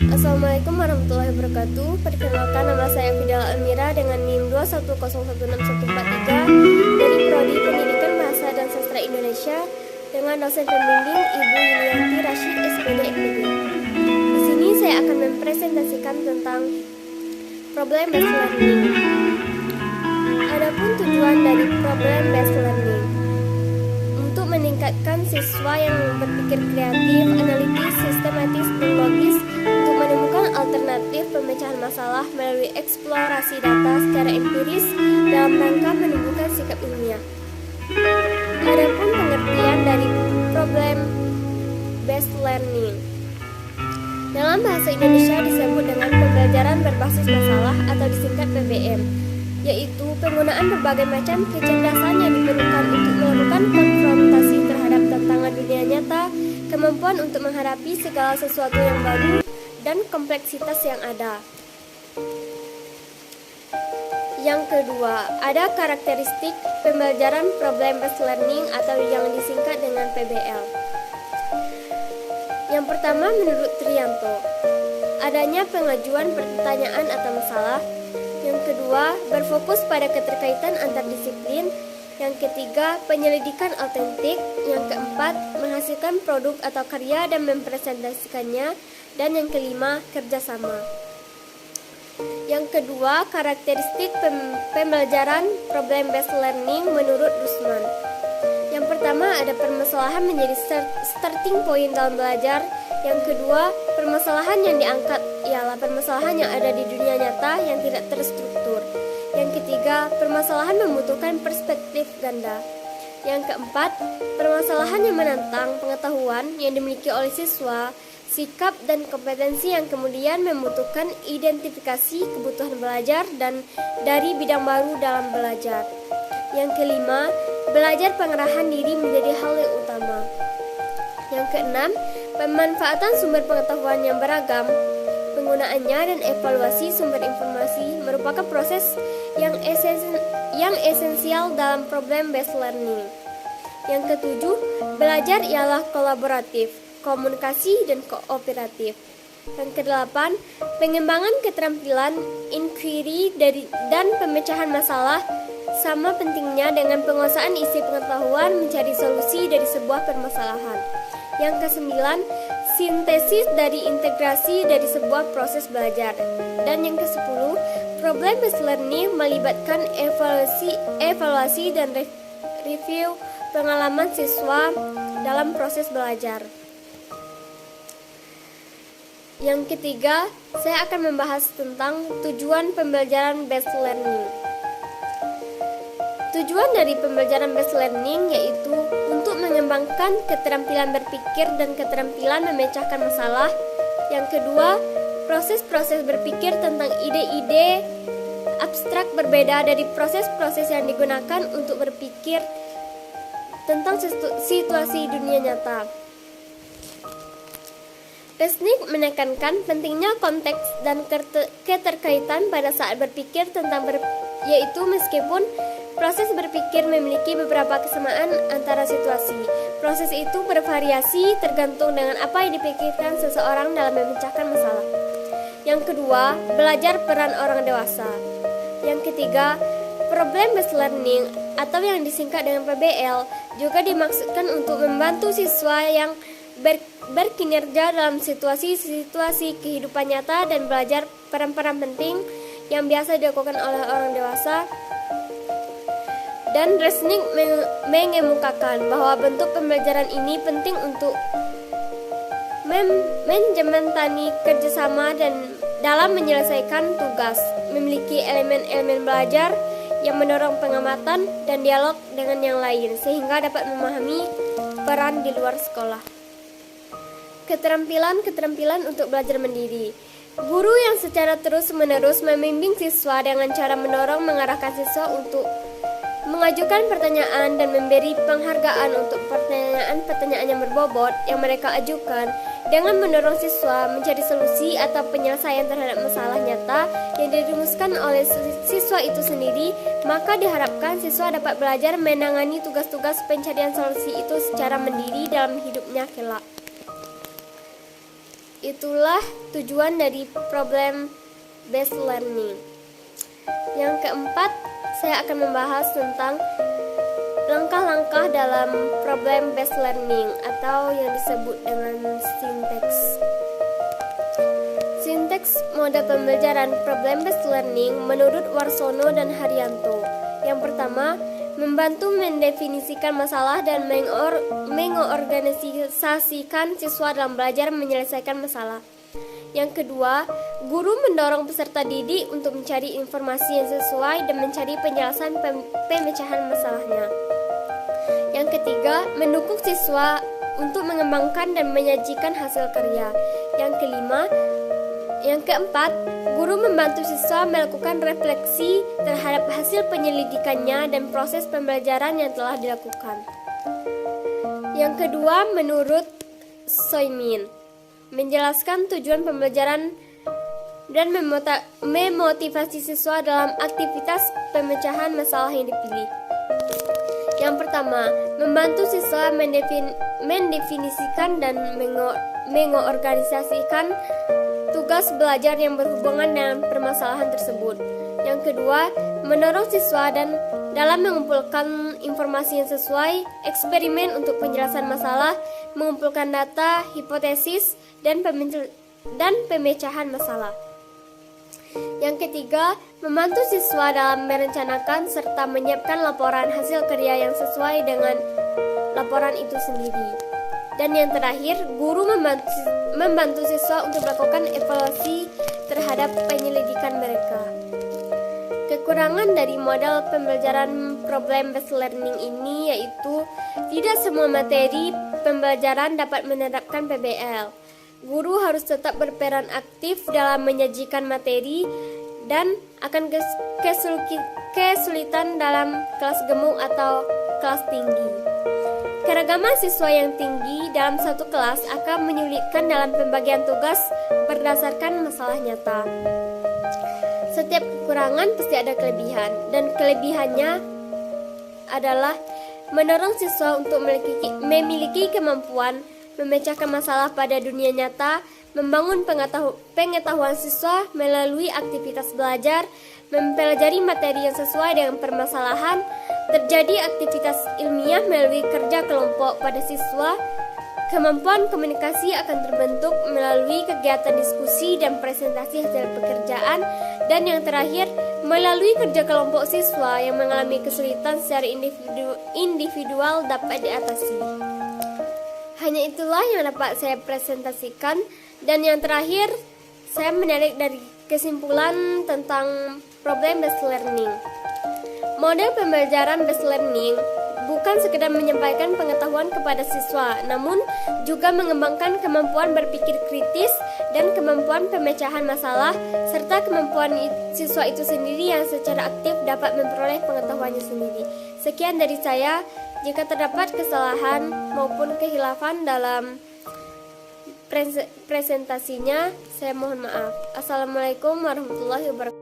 Assalamualaikum warahmatullahi wabarakatuh. Perkenalkan, nama saya Fidel Almira dengan NIM 2101643 dari Prodi Pendidikan Bahasa dan Sastra Indonesia dengan dosen pembimbing Ibu Yulianti Rashid SPD FPB. Di sini saya akan mempresentasikan tentang problem based learning. Adapun tujuan dari problem based learning untuk meningkatkan siswa yang berpikir kreatif, analitis, sistematis, dan logis untuk menemukan alternatif pemecahan masalah melalui eksplorasi data secara empiris dalam rangka menumbuhkan sikap ilmiah. Adapun pengertian dari problem based learning dalam bahasa Indonesia disebut dengan pembelajaran berbasis masalah atau disingkat PBM, yaitu penggunaan berbagai macam kecerdasan yang diperlukan untuk melakukan konfrontasi terhadap tantangan dunia nyata, kemampuan untuk menghadapi segala sesuatu yang baru, dan kompleksitas yang ada. Yang kedua, ada karakteristik pembelajaran problem based learning atau yang disingkat dengan PBL. Yang pertama, menurut Trianto, adanya pengajuan pertanyaan atau masalah. Yang kedua, berfokus pada keterkaitan antar disiplin. Yang ketiga, penyelidikan autentik. Yang keempat, menghasilkan produk atau karya dan mempresentasikannya. Dan yang kelima, kerjasama. Yang kedua, karakteristik pembelajaran problem based learning menurut Rusman. Yang pertama, ada permasalahan menjadi starting point dalam belajar. Yang kedua, permasalahan yang diangkat ialah permasalahan yang ada di dunia nyata yang tidak terstruktur. Yang ketiga, permasalahan membutuhkan perspektif ganda. Yang keempat, permasalahan yang menantang pengetahuan yang dimiliki oleh siswa, sikap dan kompetensi yang kemudian membutuhkan identifikasi kebutuhan belajar dan dari bidang baru dalam belajar. Yang kelima, belajar pengerahan diri menjadi hal yang utama. Yang keenam, pemanfaatan sumber pengetahuan yang beragam, penggunaannya dan evaluasi sumber informasi merupakan proses yang esensial dalam problem based learning. Yang ketujuh, belajar ialah kolaboratif, komunikasi dan kooperatif. Yang kedelapan, pengembangan keterampilan inquiry dan pemecahan masalah sama pentingnya dengan penguasaan isi pengetahuan mencari solusi dari sebuah permasalahan. Yang kesembilan, sintesis dari integrasi dari sebuah proses belajar. Dan yang kesepuluh, problem based learning melibatkan evaluasi dan review pengalaman siswa dalam proses belajar. Yang ketiga, saya akan membahas tentang tujuan pembelajaran based learning. Tujuan dari pembelajaran based learning yaitu untuk mengembangkan keterampilan berpikir dan keterampilan memecahkan masalah. Yang kedua, proses-proses berpikir tentang ide-ide abstrak berbeda dari proses-proses yang digunakan untuk berpikir tentang situasi dunia nyata. Resnick menekankan pentingnya konteks dan keterkaitan pada saat berpikir tentang yaitu meskipun proses berpikir memiliki beberapa kesamaan antara situasi, proses itu bervariasi tergantung dengan apa yang dipikirkan seseorang dalam memecahkan masalah. Yang kedua, belajar peran orang dewasa. Yang ketiga, problem based learning atau yang disingkat dengan PBL juga dimaksudkan untuk membantu siswa yang berkinerja dalam situasi-situasi kehidupan nyata dan belajar peran-peran penting yang biasa dilakukan oleh orang dewasa. Dan Resnick mengemukakan bahwa bentuk pembelajaran ini penting untuk menjembatani kerjasama dan dalam menyelesaikan tugas, memiliki elemen-elemen belajar yang mendorong pengamatan dan dialog dengan yang lain sehingga dapat memahami peran di luar sekolah. Keterampilan untuk belajar mandiri. Guru yang secara terus-menerus membimbing siswa dengan cara mendorong mengarahkan siswa untuk mengajukan pertanyaan dan memberi penghargaan untuk pertanyaan-pertanyaan yang berbobot yang mereka ajukan dengan mendorong siswa mencari solusi atau penyelesaian terhadap masalah nyata yang dirumuskan oleh siswa itu sendiri, maka diharapkan siswa dapat belajar menangani tugas-tugas pencarian solusi itu secara mandiri dalam hidupnya kelak. Itulah tujuan dari problem based learning. Yang keempat, saya akan membahas tentang langkah-langkah dalam problem based learning atau yang disebut dengan sinteks. Sinteks model pembelajaran problem based learning menurut Warsono dan Haryanto. Yang pertama, membantu mendefinisikan masalah dan mengorganisasikan siswa dalam belajar menyelesaikan masalah. Yang kedua, guru mendorong peserta didik untuk mencari informasi yang sesuai dan mencari penjelasan pemecahan masalahnya. Yang ketiga, mendukung siswa untuk mengembangkan dan menyajikan hasil karya. Yang keempat, guru membantu siswa melakukan refleksi terhadap hasil penyelidikannya dan proses pembelajaran yang telah dilakukan. Yang kedua, menurut Soimin, menjelaskan tujuan pembelajaran dan memotivasi siswa dalam aktivitas pemecahan masalah yang dipilih. Yang pertama, membantu siswa mendefinisikan dan mengorganisasikan tugas belajar yang berhubungan dengan permasalahan tersebut. Yang kedua, mendorong siswa dalam mengumpulkan informasi yang sesuai, eksperimen untuk penjelasan masalah, mengumpulkan data, hipotesis, dan pemecahan masalah. Yang ketiga, membantu siswa dalam merencanakan serta menyiapkan laporan hasil karya yang sesuai dengan laporan itu sendiri. Dan yang terakhir, guru membantu siswa untuk melakukan evaluasi terhadap penyelidikan mereka. Kekurangan dari model pembelajaran problem based learning ini yaitu tidak semua materi pembelajaran dapat menerapkan PBL. Guru harus tetap berperan aktif dalam menyajikan materi dan akan kesulitan dalam kelas gemuk atau kelas tinggi. Keragaman siswa yang tinggi dalam satu kelas akan menyulitkan dalam pembagian tugas berdasarkan masalah nyata. Setiap kekurangan pasti ada kelebihan, dan kelebihannya adalah mendorong siswa untuk memiliki kemampuan memecahkan masalah pada dunia nyata, membangun pengetahuan siswa melalui aktivitas belajar, mempelajari materi yang sesuai dengan permasalahan, terjadi aktivitas ilmiah melalui kerja kelompok pada siswa, kemampuan komunikasi akan terbentuk melalui kegiatan diskusi dan presentasi hasil pekerjaan, dan yang terakhir, melalui kerja kelompok siswa yang mengalami kesulitan secara individual dapat diatasi. Hanya itulah yang dapat saya presentasikan, dan yang terakhir, saya menarik dari kesimpulan tentang problem based learning. Model pembelajaran based learning bukan sekedar menyampaikan pengetahuan kepada siswa, namun juga mengembangkan kemampuan berpikir kritis dan kemampuan pemecahan masalah, serta kemampuan siswa itu sendiri yang secara aktif dapat memperoleh pengetahuannya sendiri. Sekian dari saya. Jika terdapat kesalahan maupun kehilafan dalam presentasinya, saya mohon maaf. Assalamualaikum warahmatullahi wabarakatuh.